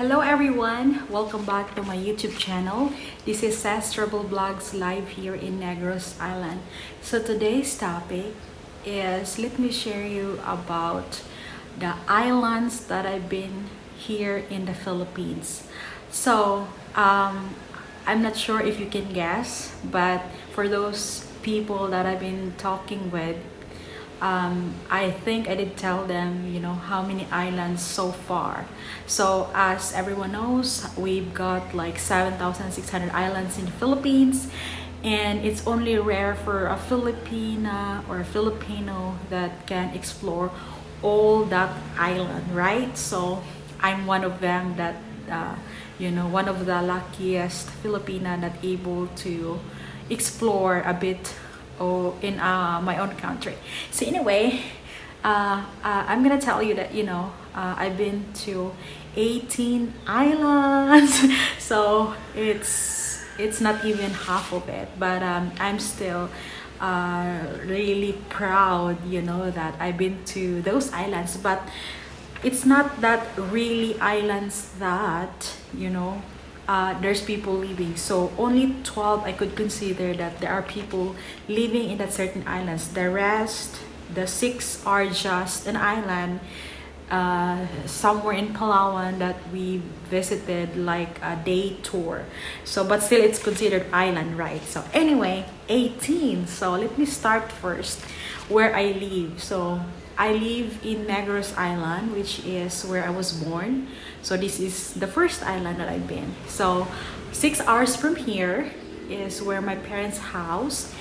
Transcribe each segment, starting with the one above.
Hello everyone! Welcome back to my YouTube channel. This is Cess Travel Vlogs live here in Negros Island. So today's topic is, let me share you about the islands that I've been here in the Philippines. So I'm not sure if you can guess, but for those people that I've been talking with, I think I did tell them, how many islands so far. So as everyone knows, we've got like 7,600 islands in the Philippines, and it's only rare for a Filipina or a Filipino that can explore all that island, right? So I'm one of them that, one of the luckiest Filipina that able to explore a bit in my own country. So anyway, I'm gonna tell you that I've been to 18 islands. So it's not even half of it, but I'm still really proud, that I've been to those islands. But it's not that really islands that there's people living. So only 12 I could consider that there are people living in that certain islands. The rest, the 6 are just an island somewhere in Palawan that we visited like a day tour. So but still it's considered island, right? So anyway, 18. So let me start first where I live. So I live in Negros Island, which is where I was born. So this is the first island that I've been. So 6 hours from here is where my parents' house,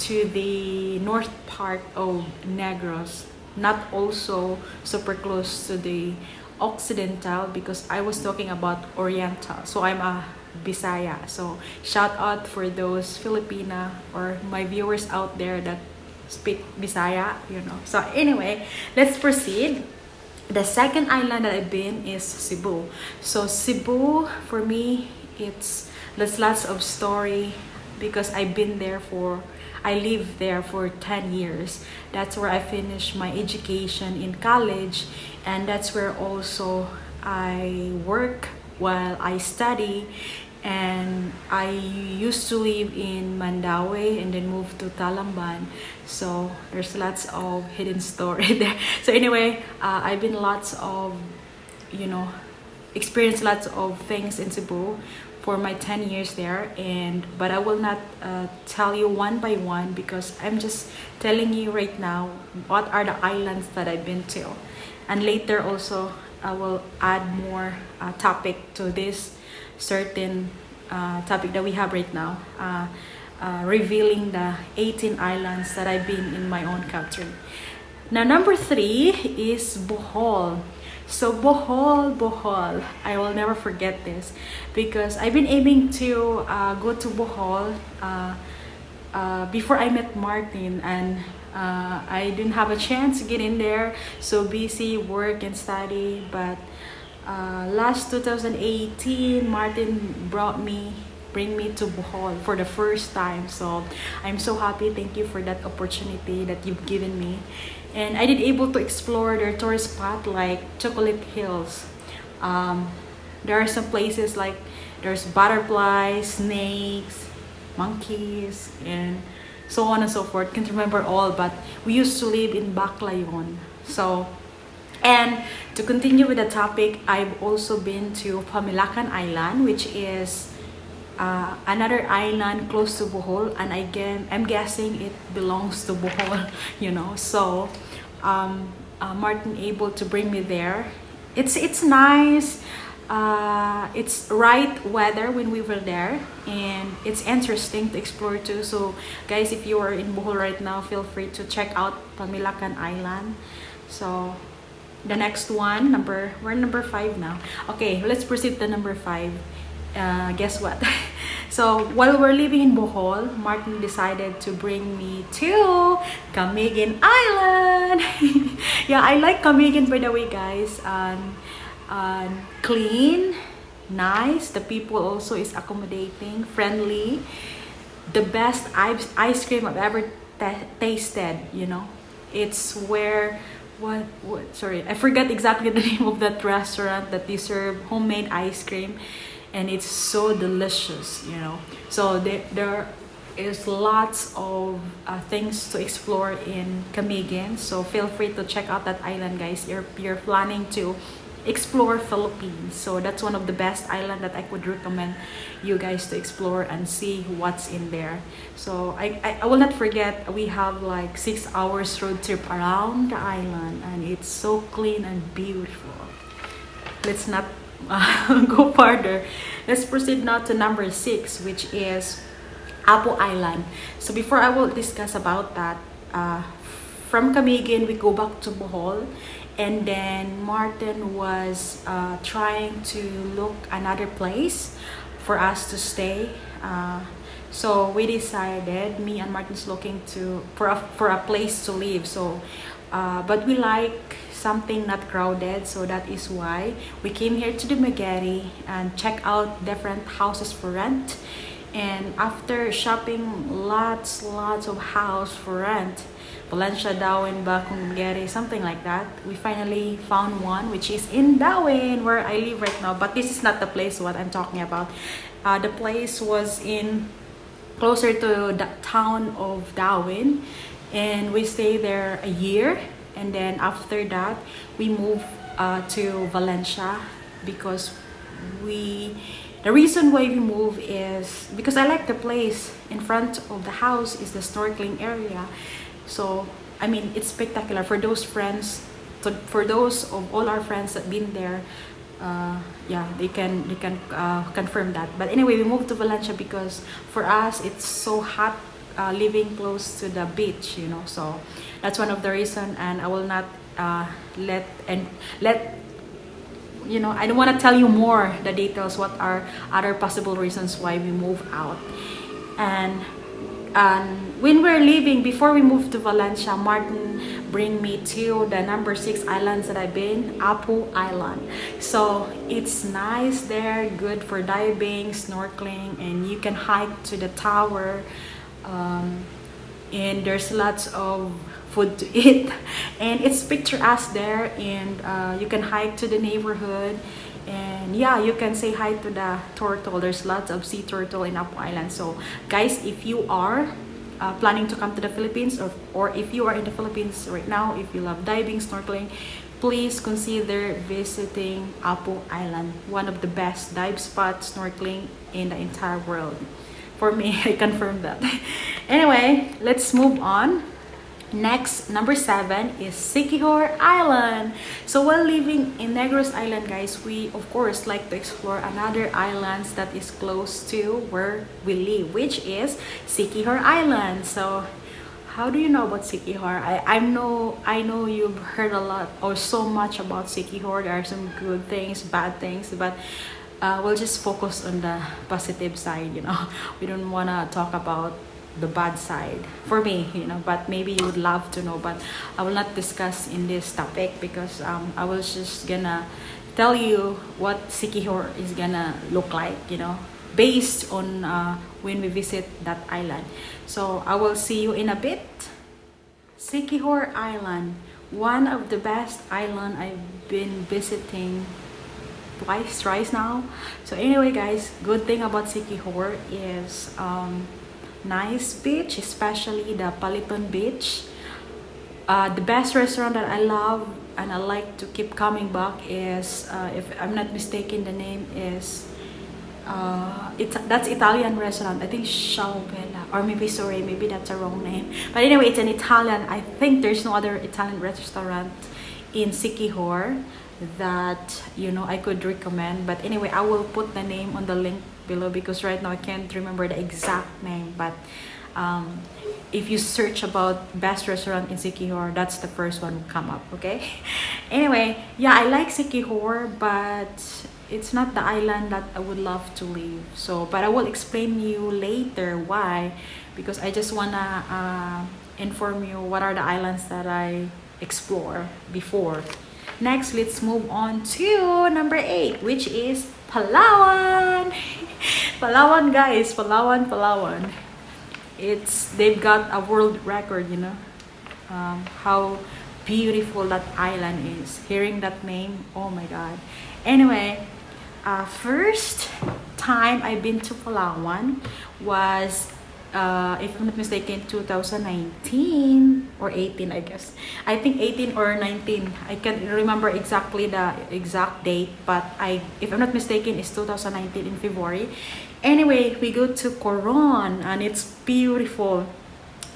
to the north part of Negros. Not also super close to the Occidental, because I was talking about Oriental. So I'm a Bisaya. So shout out for those Filipina or my viewers out there that speak Bisaya, So anyway, let's proceed. The second island that I've been is Cebu. So Cebu, for me, there's lots of story because I lived there for 10 years. That's where I finished my education in college, and that's where also I work while I study. And I used to live in Mandaue and then moved to Talamban. So there's lots of hidden story there. So anyway, I've been experienced lots of things in Cebu for my 10 years there. But I will not tell you one by one, because I'm just telling you right now what are the islands that I've been to. And later also I will add more topic to this certain topic that we have right now, revealing the 18 islands that I've been in my own country. Now number 3 is Bohol. So Bohol, I will never forget this, because I've been aiming to go to Bohol before I met Martin, and I didn't have a chance to get in there, so busy work and study. But last 2018, Martin bring me to Bohol for the first time. So I'm so happy. Thank you for that opportunity that you've given me. And I did able to explore their tourist spot like Chocolate Hills. There are some places like there's butterflies, snakes, monkeys, and so on and so forth. Can't remember all, but we used to live in Baclayon. So, and to continue with the topic, I've also been to Pamilacan Island, which is another island close to Bohol, and I'm guessing it belongs to Bohol, So Martin able to bring me there. It's nice. It's right weather when we were there, and it's interesting to explore too. So guys, if you are in Bohol right now, feel free to check out Pamilacan Island. So the next one, we're number 5 now. Okay, let's proceed to number 5. Guess what? So while we're living in Bohol, Martin decided to bring me to Camiguin Island. Yeah, I like Camiguin, by the way, guys. Clean, nice. The people also is accommodating, friendly. The best ice cream I've ever tasted. It's where sorry, I forgot exactly the name of that restaurant that they serve homemade ice cream, and it's so delicious, you know. So there is lots of things to explore in Camiguin, so feel free to check out that island, guys. You're planning to explore Philippines, so that's one of the best island that I could recommend you guys to explore and see what's in there. So I will not forget, we have like 6 hours road trip around the island, and it's so clean and beautiful. Let's not go further. Let's proceed now to number 6, which is Apo Island. So before I will discuss about that, from Camiguin we go back to Bohol, and then Martin was trying to look another place for us to stay. So we decided, me and Martin's looking for a place to live. So but we like something not crowded, so that is why we came here to the Magere and check out different houses for rent. And after shopping lots of house for rent, Valencia, Darwin, Bakung, Magere, something like that, we finally found one which is in Darwin, where I live right now. But this is not the place what I'm talking about. The place was in closer to the town of Darwin, and we stayed there a year. And then after that we moved to Valencia, because the reason why we moved is because I like the place. In front of the house is the snorkeling area, so I mean it's spectacular. For those friends, for those of all our friends that been there, yeah, they can confirm that. But anyway, we moved to Valencia because for us it's so hot living close to the beach, you know. So that's one of the reason, and I will not let you know, I don't want to tell you more the details what are other possible reasons why we move out. And when we're leaving, before we moved to Valencia, Martin bring me to the number 6 islands that I've been, Apo Island. So it's nice there, good for diving, snorkeling, and you can hike to the tower. And there's lots of food to eat, and it's picturesque there, and you can hike to the neighborhood, and yeah, you can say hi to the turtle. There's lots of sea turtle in Apo Island. So guys, if you are planning to come to the Philippines, or if you are in the Philippines right now, if you love diving, snorkeling, please consider visiting Apo Island. One of the best dive spots, snorkeling in the entire world. For me, I confirm that. Anyway, let's move on. Next, number 7 is Siquijor Island. So while living in Negros Island, guys, we of course like to explore another islands that is close to where we live, which is Siquijor Island. So how do you know about Siquijor? I know you've heard a lot or so much about Siquijor. There are some good things, bad things, but we'll just focus on the positive side, you know. We don't want to talk about the bad side, for me, you know, but maybe you would love to know. But I will not discuss in this topic, because I was just gonna tell you what Siquijor is gonna look like, you know, based on when we visit that island. So I will see you in a bit. Siquijor Island, one of the best island I've been visiting thrice now. So anyway, guys, good thing about Siquijor is nice beach, especially the Paliton beach. The best restaurant that I love and I like to keep coming back is, if I'm not mistaken, the name is that's Italian restaurant. I think Shaubella, or maybe, sorry, maybe that's a wrong name. But anyway, it's an Italian. I think there's no other Italian restaurant in Siquijor that, you know, I could recommend. But anyway, I will put the name on the link below, because right now I can't remember the exact name. But if you search about best restaurant in Siquijor, that's the first one will come up. Okay. Anyway, yeah, I like Siquijor, but it's not the island that I would love to live. So, but I will explain you later why, because I just wanna inform you what are the islands that I explore before. Next, let's move on to number 8, which is Palawan. Palawan, guys, Palawan. They've got a world record, you know, how beautiful that island is. Hearing that name, oh my god. Anyway, first time I've been to Palawan was, if I'm not mistaken, 2019 or 18, I guess. I think 18 or 19. I can't remember exactly the exact date, but if I'm not mistaken, it's 2019 in February. Anyway, we go to Coron and it's beautiful.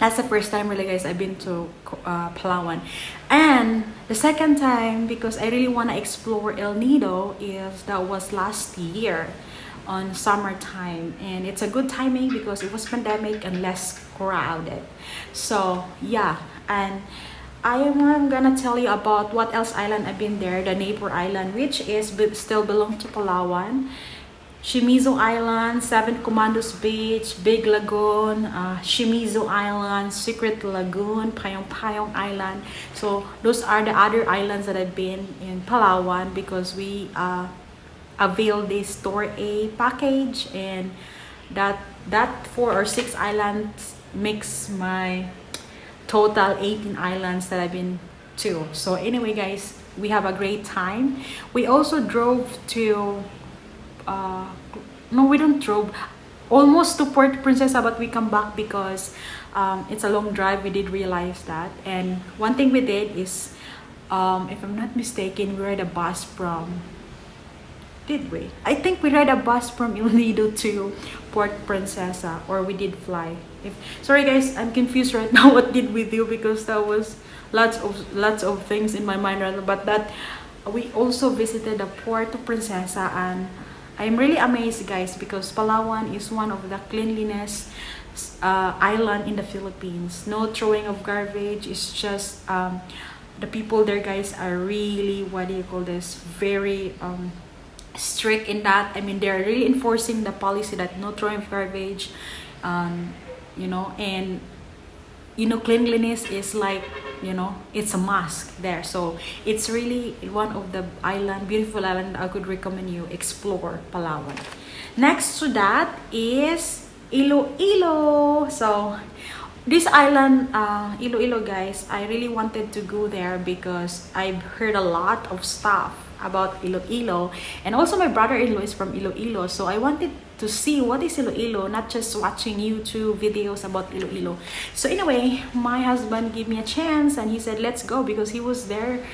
That's the first time really, guys, I've been to Palawan. And the second time, because I really want to explore El Nido, that was last year on summertime, and it's a good timing because it was pandemic and less crowded. So yeah, and I am gonna tell you about what else island I've been there, the neighbor island, which is still belong to Palawan. Shimizu Island, Seven Commandos Beach, Big Lagoon, Shimizu Island, Secret Lagoon, Payong Payong Island. So those are the other islands that I've been in Palawan because we avail this Tour A package, and that 4 or 6 islands makes my total 18 islands that I've been to. So anyway, guys, we have a great time. We also drove to no, we don't drove almost to Port Princesa, but we come back because it's a long drive. We did realize that. And one thing we did is, if I'm not mistaken, we ride a bus from, did we? I think we ride a bus from Iloilo to Port Princesa, or we did fly. Sorry guys, I'm confused right now. What did we do? Because that was lots of things in my mind right now. But that we also visited the Port Princesa, and I'm really amazed, guys, because Palawan is one of the cleanliness island in the Philippines. No throwing of garbage. It's just the people there, guys, are really, what do you call this, very strict in that. I mean, they're really enforcing the policy that no throwing of garbage, you know, and you know, cleanliness is like, you know, it's a must there. So it's really one of the beautiful island I could recommend you explore Palawan. Next to that is Iloilo. So this island, Iloilo, guys, I really wanted to go there because I've heard a lot of stuff about Iloilo, and also my brother-in-law is from Iloilo, so I wanted to see what is Iloilo, not just watching YouTube videos about Iloilo. So anyway, my husband gave me a chance and he said let's go, because he was there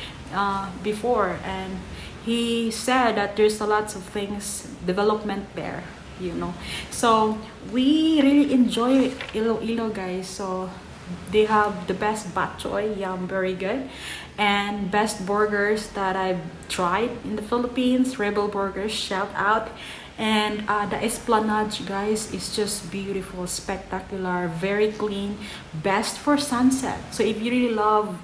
before, and he said that there's a lot of things, development there, you know. So we really enjoy Iloilo, guys. So they have the best bak choy, yum, very good, and best burgers that I've tried in the Philippines. Rebel Burgers, shout out. And the esplanade, guys, is just beautiful, spectacular, very clean, best for sunset. So if you really love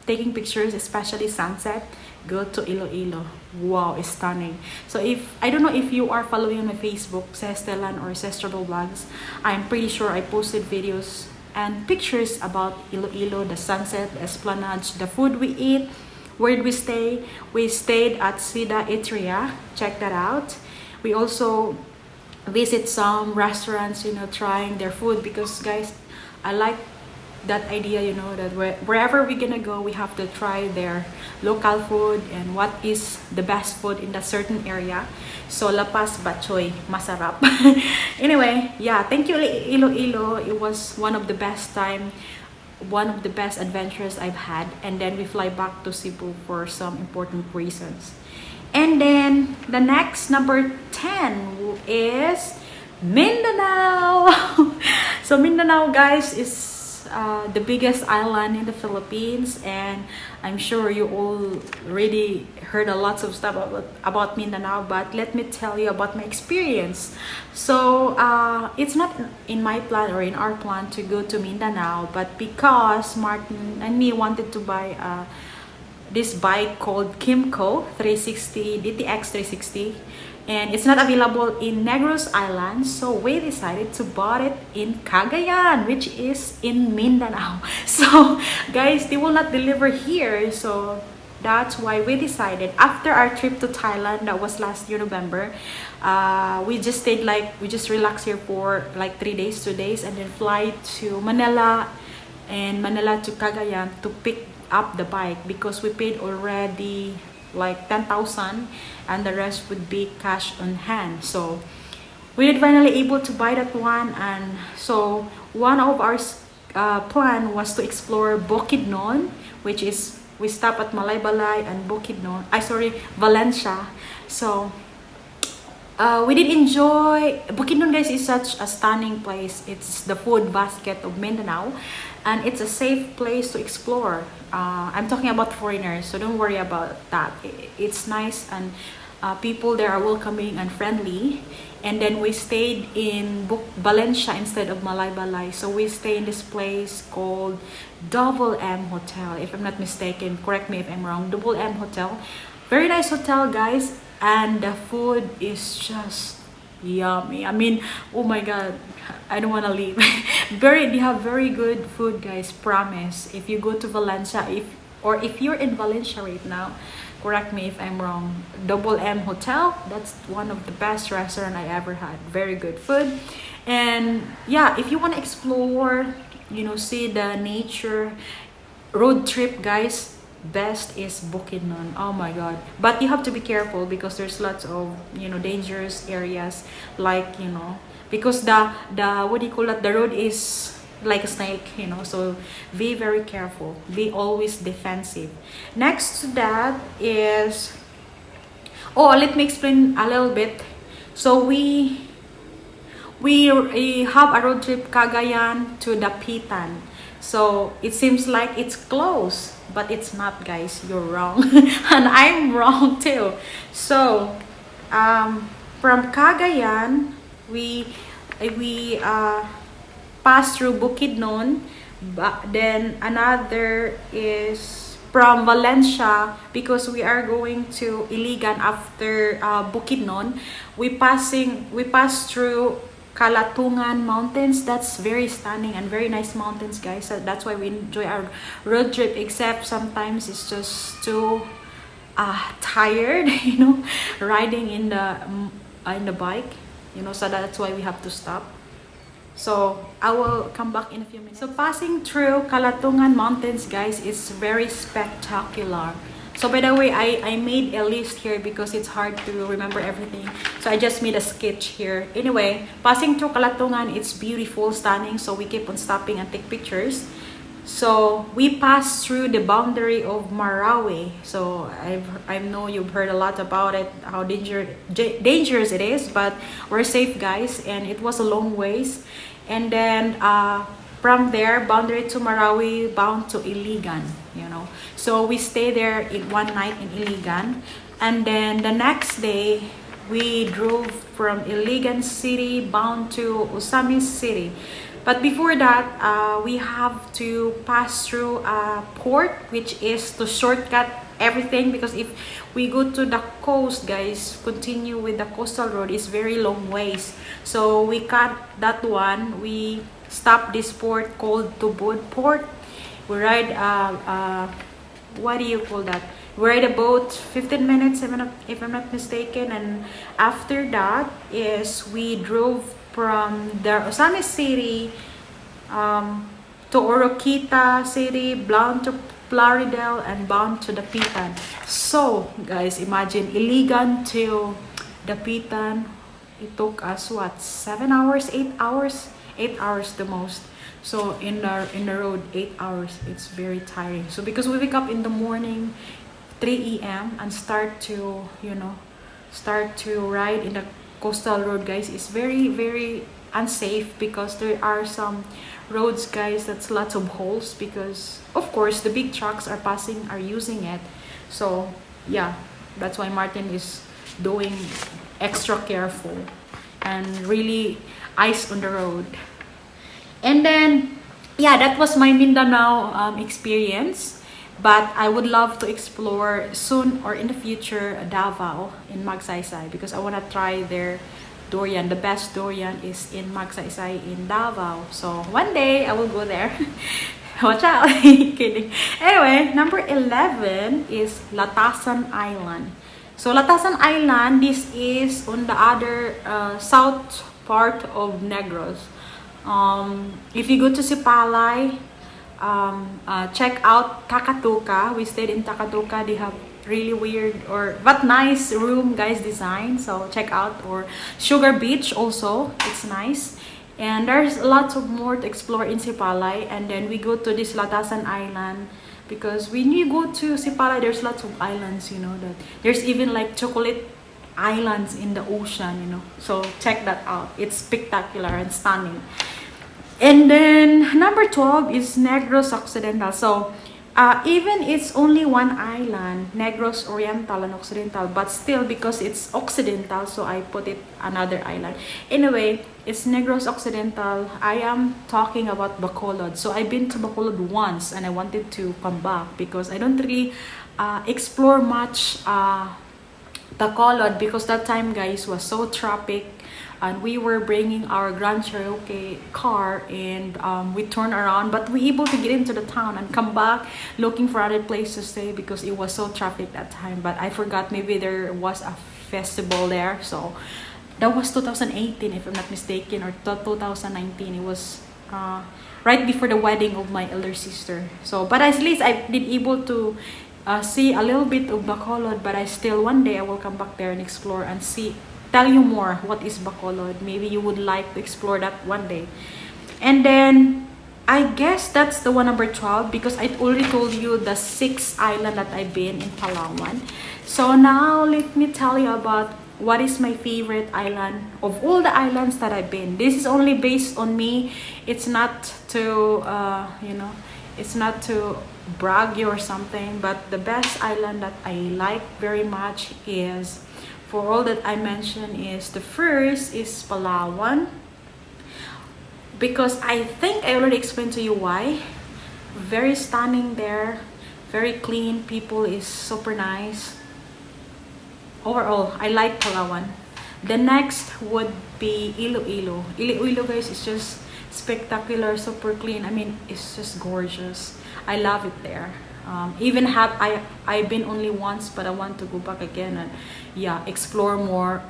taking pictures, especially sunset, go to Iloilo. Wow, it's stunning. So I don't know if you are following on my Facebook, Cess or Cess Travel Vlogs, I'm pretty sure I posted videos and pictures about Iloilo, the sunset, the esplanade, the food we eat, where did we stay. We stayed at Sida Eatria, check that out. We also visit some restaurants, you know, trying their food, because guys, I like that idea, you know, that wherever we're gonna go, we have to try their local food and what is the best food in that certain area. So La Paz bak choy, masarap. Anyway, yeah, thank you Iloilo. It was one of the best adventures I've had. And then we fly back to Cebu for some important reasons. And then the next, number 10, is Mindanao. So Mindanao, guys, is the biggest island in the Philippines, and I'm sure you all already heard a lot of stuff about Mindanao, but let me tell you about my experience. So it's not in my plan or in our plan to go to Mindanao, but because Martin and me wanted to buy this bike called Kimco 360 DTX 360, and it's not available in Negros Island, so we decided to buy it in Cagayan, which is in Mindanao. So guys, they will not deliver here, so that's why we decided, after our trip to Thailand, that was last year November, we just relaxed here for like 3 days, 2 days, and then fly to Manila, and Manila to Cagayan to pick up the bike because we paid already like 10,000 and the rest would be cash on hand. So we did finally able to buy that one. And so one of our plan was to explore Bukidnon, which is we stop at Malaybalay and Bukidnon. Valencia. So we did enjoy Bukidnon, guys. Is such a stunning place. It's the food basket of Mindanao, and it's a safe place to explore. I'm talking about foreigners, so don't worry about that. It's nice, and people there are welcoming and friendly. And then we stayed in Valencia instead of Malaybalay. So we stay in this place called Double M Hotel, if I'm not mistaken. Correct me if I'm wrong. Double M Hotel. Very nice hotel, guys. And the food is just yummy. I mean, oh my god, I don't want to leave. They have very good food, guys. Promise. If you go to Valencia, if you're in Valencia right now, correct me if I'm wrong. Double M Hotel, that's one of the best restaurant I ever had. Very good food. And yeah, if you want to explore, see the nature, road trip, guys, best is Bukidnon. Oh my god. But you have to be careful because there's lots of, dangerous areas, like, because the what do you call that? The road is like a snake, so be very careful, be always defensive. Next to that is, let me explain a little bit. So we have a road trip Cagayan to Dapitan. So it seems like it's close, but it's not, guys. You're wrong. And I'm wrong too. So from Cagayan, we pass through Bukidnon, but then another is from Valencia, because we are going to Iligan after Bukidnon. We pass through Kalatungan Mountains. That's very stunning and very nice mountains, guys. So that's why we enjoy our road trip, except sometimes it's just too tired, riding in the bike, so that's why we have to stop. So I will come back in a few minutes. So passing through Kalatungan Mountains, guys, is very spectacular. So by the way, I made a list here because it's hard to remember everything. So I just made a sketch here. Anyway, passing through Kalatungan, it's beautiful, stunning. So we keep on stopping and take pictures. So we passed through the boundary of Marawi. So I know you've heard a lot about it, how dangerous it is, but we're safe, guys, and it was a long ways. And then from there, boundary to Marawi, bound to Iligan, So we stay there in one night in Iligan, and then the next day we drove from Iligan City bound to Osamis City. But before that, we have to pass through a port, which is to shortcut everything, because if we go to the coast, guys, continue with the coastal road, is very long ways. So we cut that one. We stop this port called Tubod Port. We ride what do you call that? We ride about 15 minutes, if I'm not mistaken. And after that is we drove from the Osamis City to Oroquita City, bound to Plaridel, and bound to Dapitan. So guys, imagine Iligan to Dapitan. It took us what, 7 hours, 8 hours? 8 hours the most. So in the road, 8 hours. It's very tiring. So because we wake up in the morning 3 a.m. and start to ride in the coastal road, guys, is very, very unsafe, because there are some roads, guys, that's lots of holes, because of course the big trucks are using it. So yeah, that's why Martin is doing extra careful and really ice on the road. And then yeah, that was my Mindanao experience. But I would love to explore soon or in the future Davao in Magsaysay, because I want to try their durian. The best durian is in Magsaysay in Davao. So one day I will go there. Watch out. Kidding. Anyway, number 11 is Latasan Island. So Latasan Island, this is on the other south part of Negros. If you go to Sipalay, check out Takatuka. We stayed in Takatuka. They have really weird but nice room, guys, design. So check out. Or Sugar Beach also, it's nice. And there's lots of more to explore in Sipalay. And then we go to this Latasan Island, because when you go to Sipalay, there's lots of islands, you know, that there's even like chocolate islands in the ocean, you know. So check that out. It's spectacular and stunning. And then number 12 is Negros Occidental. So even it's only one island, Negros Oriental and Occidental, but still, because it's Occidental, so I put it another island. Anyway, it's Negros Occidental. I am talking about Bacolod. So I've been to Bacolod once, and I wanted to come back because I don't really explore much Bacolod, because that time, guys, was so traffic. And we were bringing our Grand Cherokee car, and we turned around, but we able to get into the town and come back looking for other place to stay because it was so traffic that time. But I forgot, maybe there was a festival there. So that was 2018, if I'm not mistaken, or 2019. It was right before the wedding of my elder sister. So, but at least I did able to see a little bit of Bacolod. But I still, one day I will come back there and explore and tell you more what is Bacolod. Maybe you would like to explore that one day. And then I guess that's the one, number 12, because I already told you the 6th island that I've been in, Palawan. So now let me tell you about what is my favorite island of all the islands that I've been. This is only based on me. It's not to it's not to brag you or something, but the best island that I like very much is, for all that I mentioned, is the first is Palawan, because I think I already explained to you why. Very stunning there, very clean, people is super nice. Overall, I like Palawan. The next would be Iloilo. Iloilo, guys, is just spectacular, super clean. I mean, it's just gorgeous. I love it there. Even I've been only once, but I want to go back again and explore more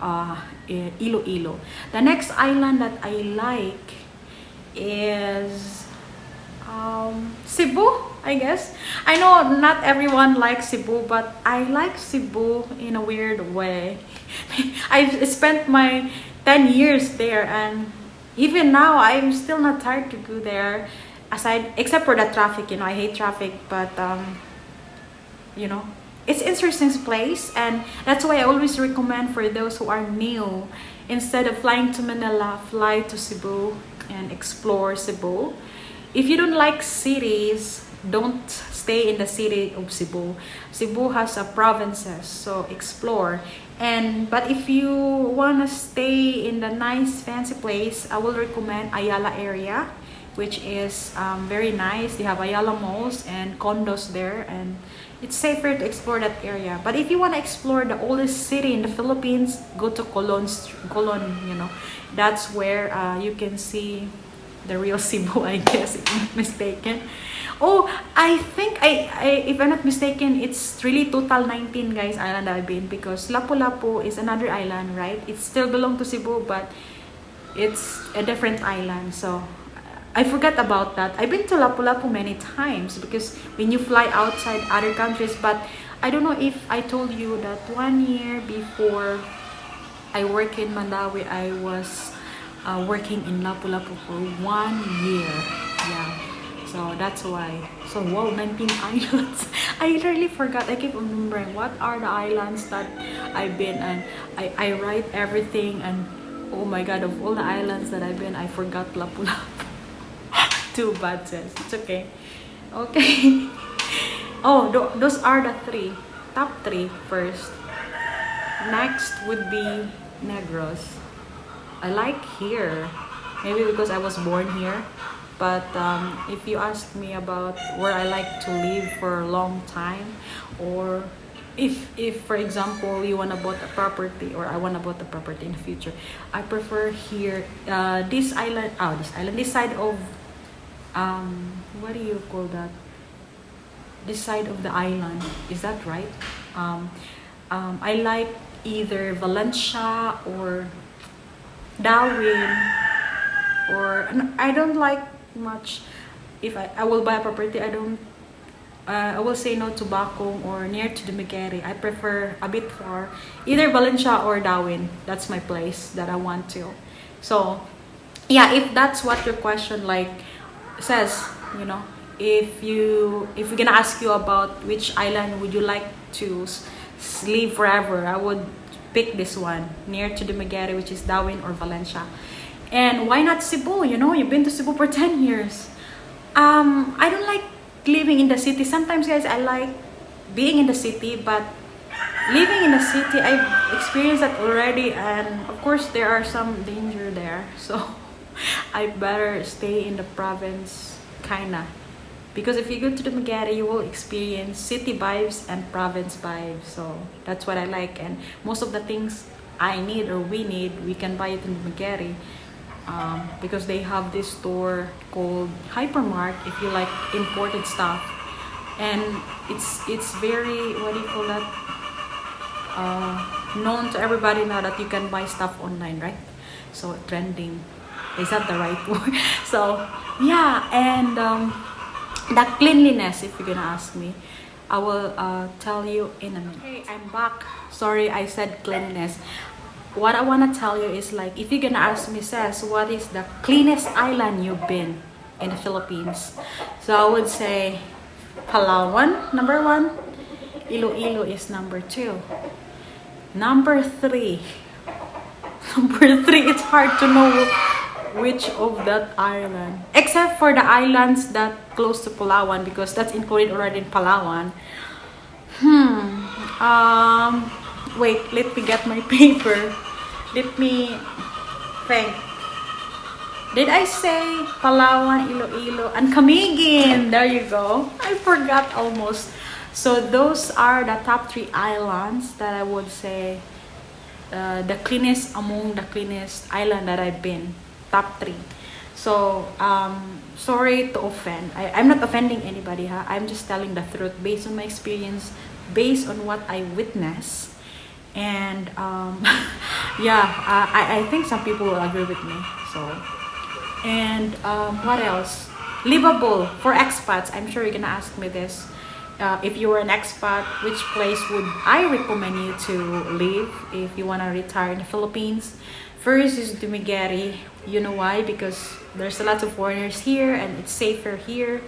Iloilo. The next island that I like is Cebu, I guess. I know not everyone likes Cebu, but I like Cebu in a weird way. I've spent my 10 years there, and even now I'm still not tired to go there. Except for the traffic, you know, I hate traffic, but you know, it's interesting place, and that's why I always recommend for those who are new, instead of flying to Manila, fly to Cebu and explore Cebu. If you don't like cities, don't stay in the city of Cebu. Cebu has provinces, so explore. But if you wanna stay in the nice fancy place, I will recommend Ayala area, which is very nice. They have Ayala malls and condos there, and it's safer to explore that area. But if you want to explore the oldest city in the Philippines, go to Colon. You know, that's where you can see the real Cebu, I guess, if I'm not mistaken. Oh, I think if I'm not mistaken, it's really total 19, guys, island I've been, because Lapu-Lapu is another island, right? It still belongs to Cebu, but it's a different island. So I forgot about that. I've been to Lapu-Lapu many times, because when you fly outside other countries, but I don't know if I told you that 1 year before I work in Mandawi, I was working in Lapu-Lapu for 1 year. Yeah, so that's why. So wow, 19 islands. I really forgot. I keep remembering what are the islands that I've been, and I write everything, and oh my god, of all the islands that I've been, I forgot Lapu-Lapu. Too bad, Cess. It's okay. Okay. Oh, those are the top three first. Next would be Negros. I like here. Maybe because I was born here. But if you ask me about where I like to live for a long time, or if for example you wanna bought a property, or I wanna bought a property in the future, I prefer here, this side of what do you call that? This side of the island, is that right? I like either Valencia or Darwin, or I don't like much if I will buy a property, I will say no to Bacong or near to Dumaguete. I prefer a bit far, either Valencia or Darwin. That's my place that I want to. So yeah, if that's what your question like says, you know, if we're gonna ask you about which island would you like to live forever, I would pick this one near to Dumaguete, which is Darwin or Valencia. And why not Cebu? You know, you've been to Cebu for 10 years. I don't like living in the city. Sometimes, guys, I like being in the city, but living in the city, I've experienced that already, and of course there are some danger there, so I better stay in the province, kinda, because if you go to the Dumaguete, you will experience city vibes and province vibes. So that's what I like, and most of the things I need or we need, we can buy it in Dumaguete. Because they have this store called Hypermart if you like imported stuff, and it's very, what do you call that, known to everybody now that you can buy stuff online, right? So trending, is that the right word? So yeah, and the cleanliness, if you're gonna ask me, I will tell you in a minute. Hey, I'm back. Sorry, I said cleanliness. What I want to tell you is, like, if you're gonna ask me, Cess, what is the cleanest island you've been in the Philippines? So I would say Palawan, number 1. Iloilo is number 2. Number 3. It's hard to know which of that island. Except for the islands that close to Palawan, because that's included already in Palawan. Wait, let me get my paper. Let me think. Did I say Palawan, Iloilo, and Camiguin? There you go. I forgot almost. So those are the top 3 islands that I would say the cleanest among the cleanest island that I've been. Top 3. So sorry to offend. I'm not offending anybody, huh? I'm just telling the truth based on my experience, based on what I witnessed. And yeah, I think some people will agree with me. So, and what else? Livable for expats. I'm sure you're gonna ask me this. If you were an expat, which place would I recommend you to live if you wanna retire in the Philippines? First is Dumaguete. You know why? Because there's a lot of foreigners here, and it's safer here.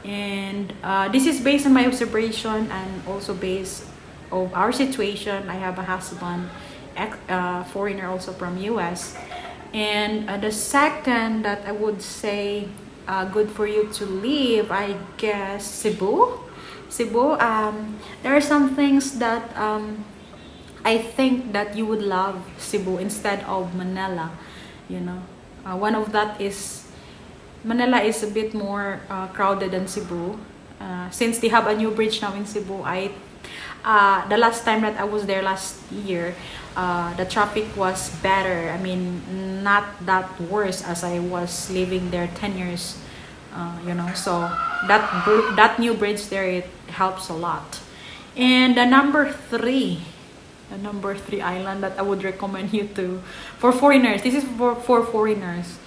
And this is based on my observation and also based of our situation. I have a husband, foreigner also from US. And the second that I would say good for you to live, I guess Cebu. There are some things that I think that you would love Cebu instead of Manila. You know, one of that is Manila is a bit more crowded than Cebu. Since they have a new bridge now in Cebu, the last time that I was there last year, the traffic was better. I mean, not that worse as I was living there 10 years, you know. So that new bridge there, it helps a lot. And the number 3 island that I would recommend you to, for foreigners. This is for foreigners.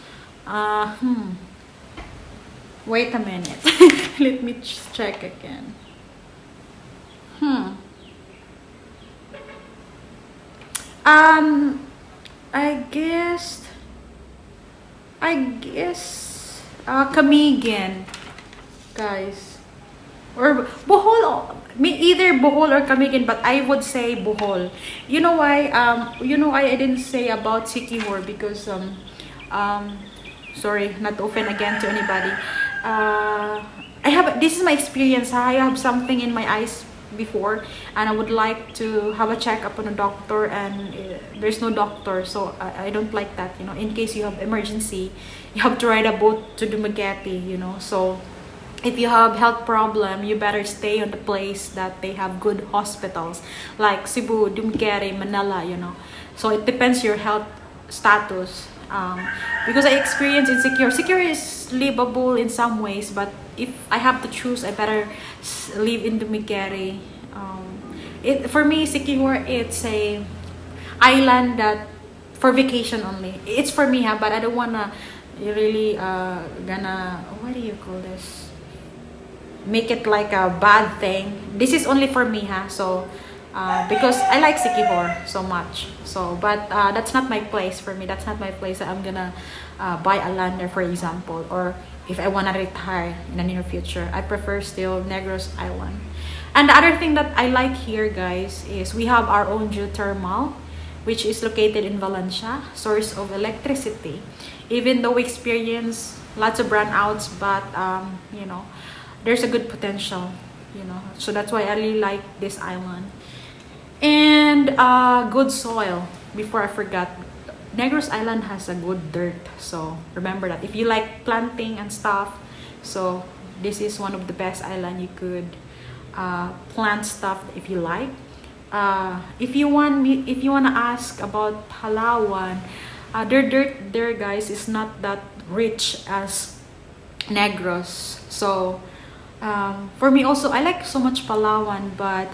Wait a minute. Let me check again. I guess Camiguin, guys, or Bohol. Either Bohol or Camiguin, but I would say Bohol. You know why? I didn't say about Siquijor because sorry, not to offend again to anybody. This is my experience. I have something in my eyes before, and I would like to have a checkup on a doctor, and there's no doctor, so I don't like that. You know, in case you have emergency, you have to ride a boat to Dumaguete. You know, so if you have health problem, you better stay on the place that they have good hospitals, like Cebu, Dumaguete, Manila. You know, so it depends your health status. Because I experienced in Siquijor. Siquijor is livable in some ways, but if I have to choose, I better live in Dumaguete. For me, Siquijor, it's a island that for vacation only. It's for me, but I don't wanna you really gonna, what do you call this, make it like a bad thing. This is only for me, huh? So because I like Siquijor so much, so but that's not my place. For me, that's not my place that I'm gonna buy a land there, for example, or if I want to retire in the near future. I prefer still Negros Island. And the other thing that I like here, guys, is we have our own geothermal, which is located in Valencia, source of electricity. Even though we experience lots of brownouts, but you know, there's a good potential, you know. So that's why I really like this island. And good soil. Before I forgot, Negros Island has a good dirt. So remember that if you like planting and stuff, so this is one of the best island you could plant stuff if you like. If you want to ask about Palawan, their dirt there, guys, is not that rich as Negros. So for me also, I like so much Palawan, but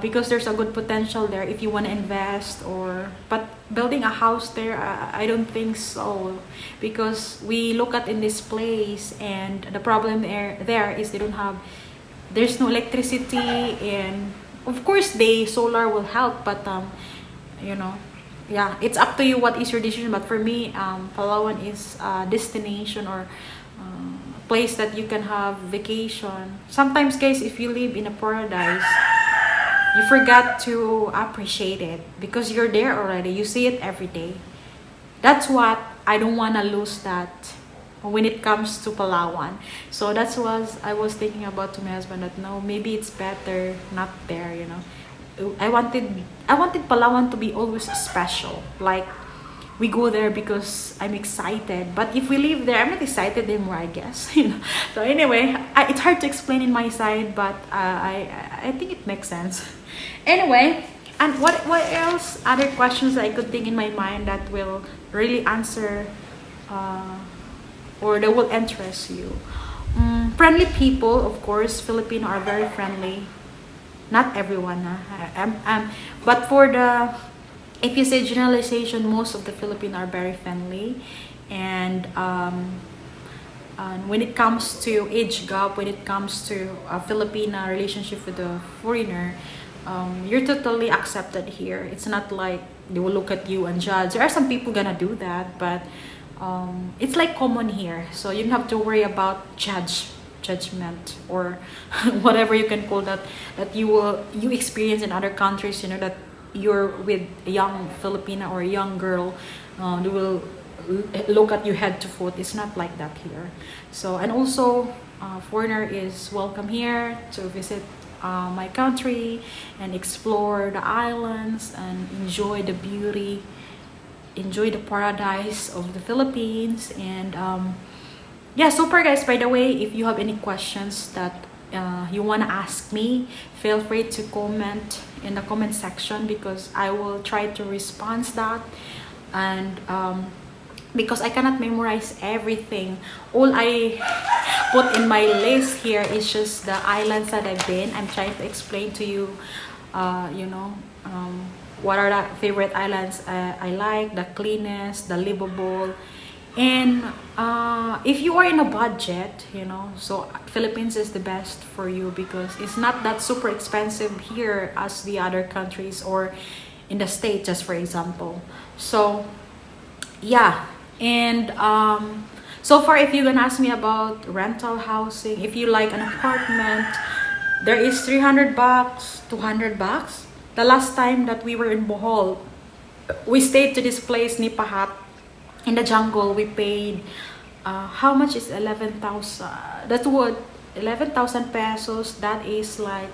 because there's a good potential there if you want to invest, or but building a house there, I don't think so, because we look at in this place, and the problem there is there's no electricity, and of course the solar will help, but you know, yeah, it's up to you what is your decision. But for me, Palawan is a destination, or place that you can have vacation. Sometimes, guys, if you live in a paradise, you forgot to appreciate it because you're there already. You see it every day. That's what I don't want to lose that when it comes to Palawan. So that's what I was thinking about to my husband, that no, maybe it's better not there, you know. I wanted Palawan to be always special. Like, we go there because I'm excited, but if we live there, I'm not excited anymore, I guess. You know. So anyway, it's hard to explain in my side, but I think it makes sense. Anyway, and what else? Other questions I could think in my mind that will really answer, or that will interest you. Friendly people, of course. Filipino are very friendly. Not everyone, but for the, if you say generalization, most of the Filipino are very friendly, and when it comes to age gap, when it comes to a Filipina relationship with a foreigner, you're totally accepted here. It's not like they will look at you and judge. There are some people gonna do that, but it's like common here, so you don't have to worry about judgment or whatever you can call that you experience in other countries. You know, that you're with a young Filipina or a young girl, they will look at you head to foot. It's not like that here. So, and also foreigner is welcome here to visit my country and explore the islands and enjoy the beauty, enjoy the paradise of the Philippines. And yeah, super, guys. By the way, if you have any questions that you want to ask me, feel free to comment in the comment section, because I will try to respond that. And because I cannot memorize everything, all I put in my list here is just the islands that I've been. I'm trying to explain to you, you know, what are the favorite islands I like, the cleanest, the livable. And if you are in a budget, you know, so Philippines is the best for you, because it's not that super expensive here as the other countries or in the States, just for example. So yeah. And so far, if you're gonna ask me about rental housing, if you like an apartment, there is 300 bucks, 200 bucks. The last time that we were in Bohol, we stayed to this place, Nipahat, in the jungle. We paid, how much is 11,000? That's what, 11,000 pesos. That is like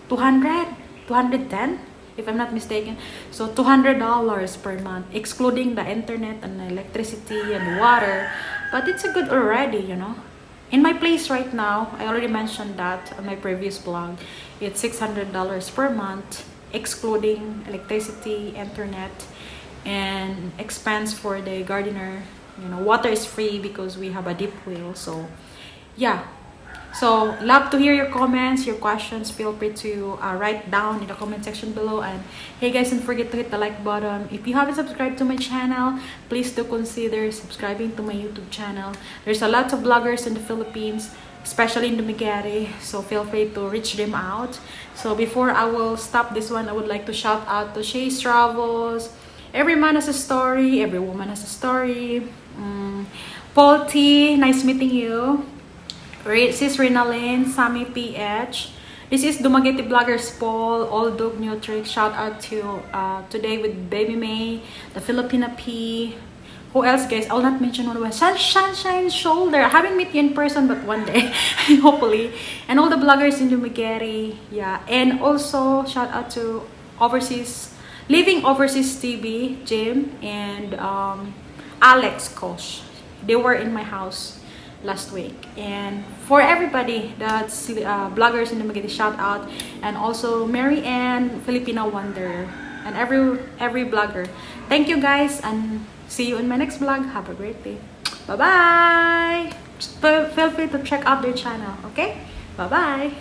200, 210, if I'm not mistaken. So $200 per month, excluding the internet and the electricity and water. But it's a good already, you know. In my place right now, I already mentioned that on my previous vlog, it's $600 per month, excluding electricity, internet, and expense for the gardener. You know, water is free because we have a deep well. So yeah, So, love to hear your comments, your questions. Feel free to write down in the comment section below. And hey guys, don't forget to hit the like button. If you haven't subscribed to my channel, please do consider subscribing to my YouTube channel. There's a lot of vloggers in the Philippines, especially in the Migari. So, feel free to reach them out. So, before I will stop this one, I would like to shout out to Cess Travels. Every man has a story. Every woman has a story. Paul T, nice meeting you. Sis Renalyn, Sammy PH. This is Dumaguete Vloggers Paul, Old Dog Nutrix. Shout out to today with Baby May, the Filipina P. Who else, guys? I'll not mention one. Sunshine Shoulder. I haven't met you in person, but one day, hopefully. And all the vloggers in Dumaguete, yeah. And also shout out to Living Overseas TV, Jim and Alex Kosh. They were in my house last week. And for everybody that's bloggers in the Dumaguete, shout out. And also Mary Ann, Filipina Wonder, and every blogger. Thank you guys, and see you in my next vlog. Have a great day. Bye bye. Feel free to check out their channel. Okay, bye bye.